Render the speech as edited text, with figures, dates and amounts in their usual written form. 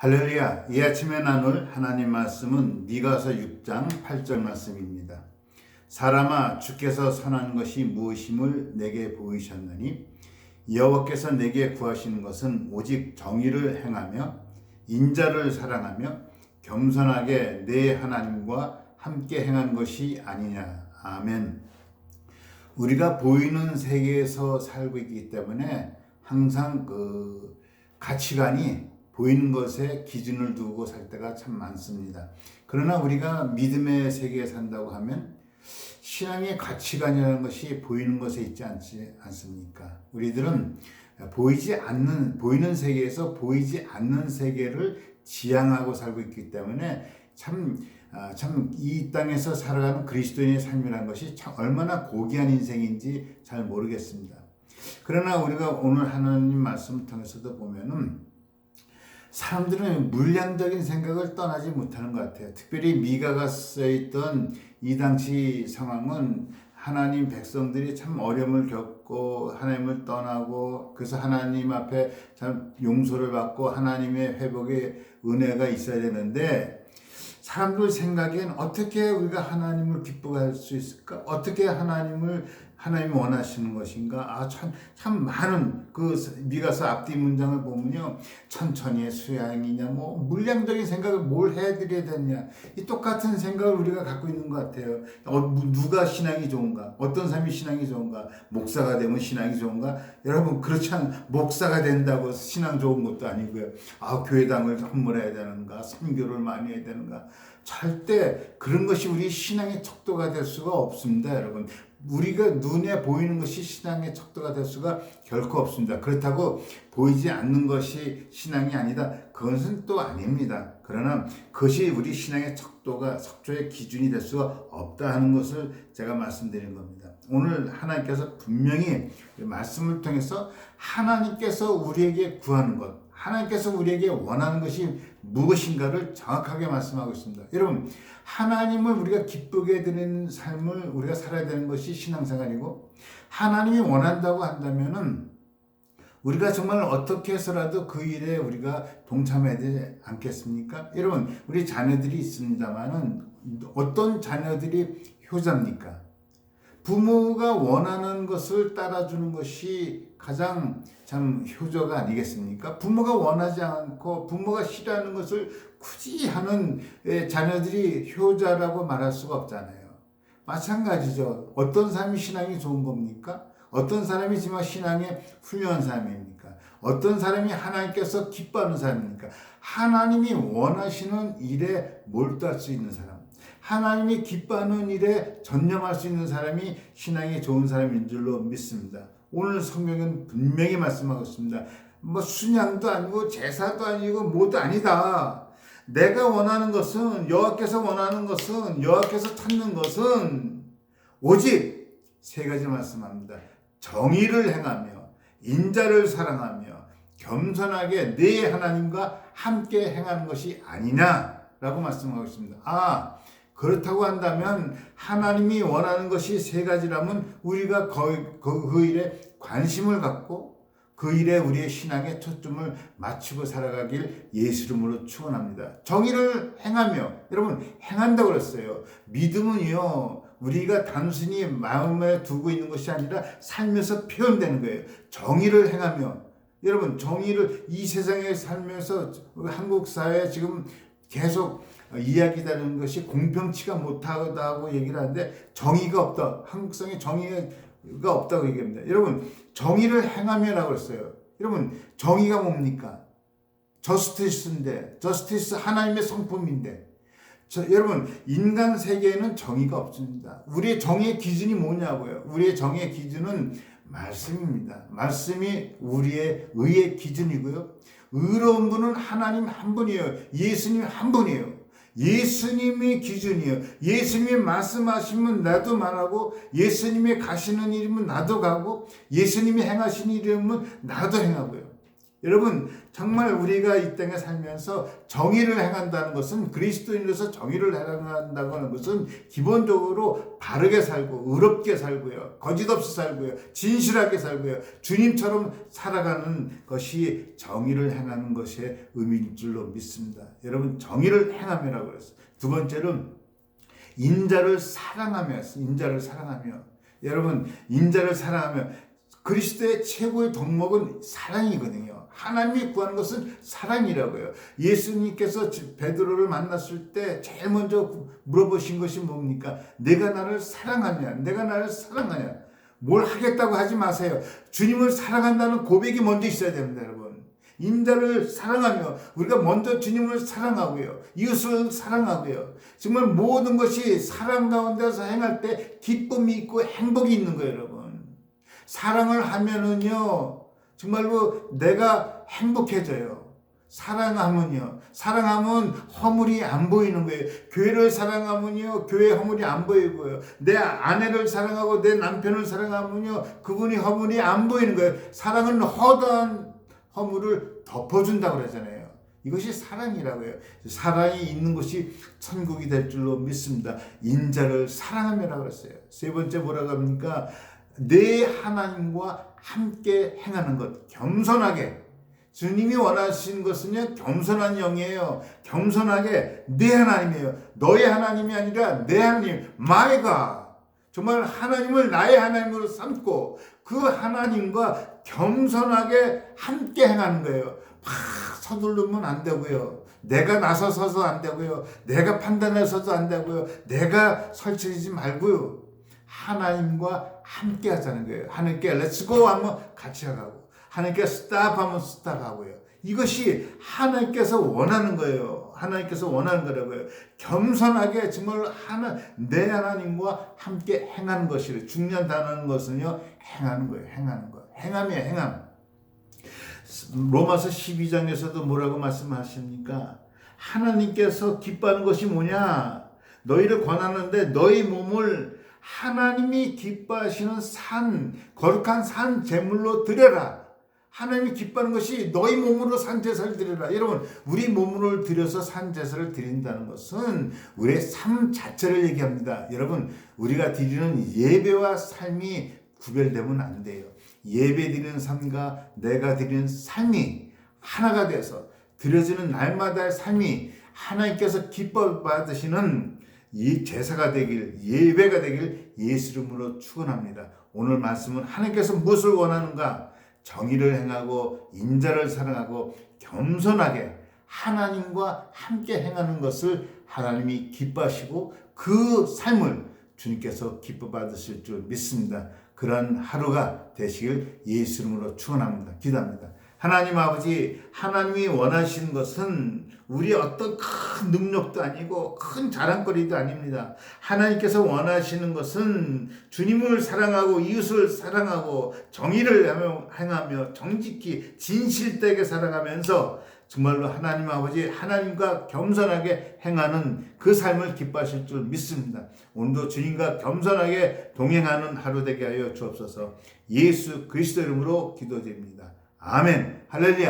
할렐루야. 이 아침에 나눌 하나님 말씀은 미가서 6장 8절 말씀입니다. 사람아, 주께서 선한 것이 무엇임을 내게 보이셨느니 여호와께서 내게 구하시는 것은 오직 정의를 행하며 인자를 사랑하며 겸손하게 내 하나님과 함께 행한 것이 아니냐. 아멘. 우리가 보이는 세계에서 살고 있기 때문에 항상 가치관이 보이는 것에 기준을 두고 살 때가 참 많습니다. 그러나 우리가 믿음의 세계에 산다고 하면 신앙의 가치관이라는 것이 보이는 것에 있지 않습니까? 우리들은 보이는 세계에서 보이지 않는 세계를 지향하고 살고 있기 때문에 참 이 땅에서 살아가는 그리스도인의 삶이라는 것이 참 얼마나 고귀한 인생인지 잘 모르겠습니다. 그러나 우리가 오늘 하나님 말씀을 통해서도 보면은 사람들은 물량적인 생각을 떠나지 못하는 것 같아요. 특별히 미가가 쓰여있던 이 당시 상황은 하나님 백성들이 참 어려움을 겪고 하나님을 떠나고 그래서 하나님 앞에 참 용서를 받고 하나님의 회복의 은혜가 있어야 되는데 사람들 생각엔 어떻게 우리가 하나님을 기쁘게 할 수 있을까? 어떻게 하나님이 원하시는 것인가? 참 많은 미가서 앞뒤 문장을 보면요. 천천히의 수양이냐, 물량적인 생각을 뭘 해드려야 되냐. 이 똑같은 생각을 우리가 갖고 있는 것 같아요. 누가 신앙이 좋은가? 어떤 사람이 신앙이 좋은가? 목사가 되면 신앙이 좋은가? 여러분, 그렇지 목사가 된다고 신앙 좋은 것도 아니고요. 교회당을 헌물해야 되는가? 선교를 많이 해야 되는가? 절대 그런 것이 우리 신앙의 척도가 될 수가 없습니다, 여러분. 우리가 눈에 보이는 것이 신앙의 척도가 될 수가 결코 없습니다. 그렇다고 보이지 않는 것이 신앙이 아니다. 그것은 또 아닙니다. 그러나 그것이 우리 신앙의 척도의 기준이 될 수가 없다 하는 것을 제가 말씀드리는 겁니다. 오늘 하나님께서 분명히 말씀을 통해서 하나님께서 우리에게 구하는 것, 하나님께서 우리에게 원하는 것이 무엇인가를 정확하게 말씀하고 있습니다. 여러분, 하나님을 우리가 기쁘게 드리는 삶을 우리가 살아야 되는 것이 신앙생활이고, 하나님이 원한다고 한다면은 우리가 정말 어떻게 해서라도 그 일에 우리가 동참해야 되지 않겠습니까? 여러분, 우리 자녀들이 있습니다만은 어떤 자녀들이 효자입니까? 부모가 원하는 것을 따라주는 것이 가장 참 효자가 아니겠습니까? 부모가 원하지 않고 부모가 싫어하는 것을 굳이 하는 자녀들이 효자라고 말할 수가 없잖아요. 마찬가지죠. 어떤 사람이 신앙이 좋은 겁니까? 어떤 사람이 정말 신앙에 훌륭한 사람입니까? 어떤 사람이 하나님께서 기뻐하는 사람입니까? 하나님이 원하시는 일에 몰두할 수 있는 사람, 하나님이 기뻐하는 일에 전념할 수 있는 사람이 신앙이 좋은 사람인 줄로 믿습니다. 오늘 성경은 분명히 말씀하고 있습니다. 순양도 아니고 제사도 아니고 뭐도 아니다. 내가 원하는 것은, 여호와께서 원하는 것은, 여호와께서 찾는 것은 오직 세 가지 말씀합니다. 정의를 행하며 인자를 사랑하며 겸손하게 내 하나님과 함께 행하는 것이 아니냐라고 말씀하고 있습니다. 그렇다고 한다면 하나님이 원하는 것이 세 가지라면 우리가 그 일에 관심을 갖고 그 일에 우리의 신앙의 초점을 맞추고 살아가길 예수 이름으로 축원합니다. 정의를 행하며, 여러분, 행한다고 그랬어요. 믿음은요, 우리가 단순히 마음에 두고 있는 것이 아니라 삶에서 표현되는 거예요. 정의를 행하며, 여러분, 정의를 이 세상에 살면서 한국 사회에 지금 계속 이야기되는 것이 공평치가 못하다고 얘기를 하는데 정의가 없다. 한국성에 정의가 없다고 얘기합니다. 여러분, 정의를 행하며라고 그랬어요. 여러분, 정의가 뭡니까? 저스티스인데, 저스티스 하나님의 성품인데, 여러분, 인간 세계에는 정의가 없습니다. 우리의 정의의 기준이 뭐냐고요? 우리의 정의의 기준은 말씀입니다. 말씀이 우리의 의의 기준이고요. 의로운 분은 하나님 한 분이에요. 예수님 한 분이에요. 예수님의 기준이에요. 예수님이 말씀하시면 나도 말하고, 예수님이 가시는 일이면 나도 가고, 예수님이 행하시는 일이면 나도 행하고요. 여러분, 정말 우리가 이 땅에 살면서 정의를 행한다는 것은, 그리스도인으로서 정의를 행한다고 하는 것은 기본적으로 바르게 살고 의롭게 살고요, 거짓 없이 살고요, 진실하게 살고요, 주님처럼 살아가는 것이 정의를 행하는 것의 의미인 줄로 믿습니다. 여러분, 정의를 행함이라고 그랬어요. 두 번째는 인자를 사랑하며, 여러분, 인자를 사랑하며, 그리스도의 최고의 덕목은 사랑이거든요. 하나님이 구하는 것은 사랑이라고요. 예수님께서 베드로를 만났을 때 제일 먼저 물어보신 것이 뭡니까? 내가 나를 사랑하냐? 내가 나를 사랑하냐? 뭘 하겠다고 하지 마세요. 주님을 사랑한다는 고백이 먼저 있어야 됩니다, 여러분. 인자를 사랑하며, 우리가 먼저 주님을 사랑하고요, 이웃을 사랑하고요, 정말 모든 것이 사랑 가운데서 행할 때 기쁨이 있고 행복이 있는 거예요, 여러분. 사랑을 하면은요, 정말로 내가 행복해져요. 사랑하면 허물이 안 보이는 거예요. 교회를 사랑하면요, 교회 허물이 안 보이고요. 내 아내를 사랑하고 내 남편을 사랑하면요, 그분이 허물이 안 보이는 거예요. 사랑은 허다한 허물을 덮어준다고 그러잖아요. 이것이 사랑이라고요. 사랑이 있는 것이 천국이 될 줄로 믿습니다. 인자를 사랑하며라고 그랬어요. 세 번째 뭐라고 합니까? 내 하나님과 함께 행하는 것, 겸손하게. 주님이 원하시는 것은요, 겸손한 영이에요. 겸손하게 내 하나님이에요. 너의 하나님이 아니라 내 하나님, my God. 정말 하나님을 나의 하나님으로 삼고 그 하나님과 겸손하게 함께 행하는 거예요. 막 서두르면 안 되고요, 내가 나서서도 안 되고요, 내가 판단해서도 안 되고요, 내가 설치지 말고요, 하나님과 함께 하자는 거예요. 하나님께 Let's go 하면 같이 가고, 하나님께 stop 하면 stop 하고요. 이것이 하나님께서 원하는 거예요. 하나님께서 원하는 거라고요. 겸손하게 정말 내 하나님과 함께 행하는 것이래요. 중요한 단어는 것은요, 행하는 거예요. 행함이에요, 행함. 로마서 12장에서도 뭐라고 말씀하십니까? 하나님께서 기뻐하는 것이 뭐냐? 너희를 권하는데 너희 몸을 하나님이 기뻐하시는 거룩한 산 제물로 드려라. 하나님이 기뻐하는 것이 너희 몸으로 산 제사를 드려라. 여러분, 우리 몸을 들여서 산 제사를 드린다는 것은 우리의 삶 자체를 얘기합니다. 여러분, 우리가 드리는 예배와 삶이 구별되면 안 돼요. 예배 드리는 삶과 내가 드리는 삶이 하나가 돼서 드려지는 날마다의 삶이 하나님께서 기뻐 받으시는 이 제사가 되길, 예배가 되길 예수 이름으로 축원합니다. 오늘 말씀은 하나님께서 무엇을 원하는가? 정의를 행하고 인자를 사랑하고 겸손하게 하나님과 함께 행하는 것을 하나님이 기뻐하시고 그 삶을 주님께서 기뻐 받으실 줄 믿습니다. 그런 하루가 되시길 예수 이름으로 축원합니다. 기도합니다. 하나님 아버지, 하나님이 원하시는 것은 우리의 어떤 큰 능력도 아니고 큰 자랑거리도 아닙니다. 하나님께서 원하시는 것은 주님을 사랑하고 이웃을 사랑하고 정의를 행하며 정직히 진실되게 살아가면서 정말로 하나님 아버지, 하나님과 겸손하게 행하는 그 삶을 기뻐하실 줄 믿습니다. 오늘도 주님과 겸손하게 동행하는 하루 되게 하여 주옵소서. 예수 그리스도 이름으로 기도드립니다. 아멘. 할렐루야.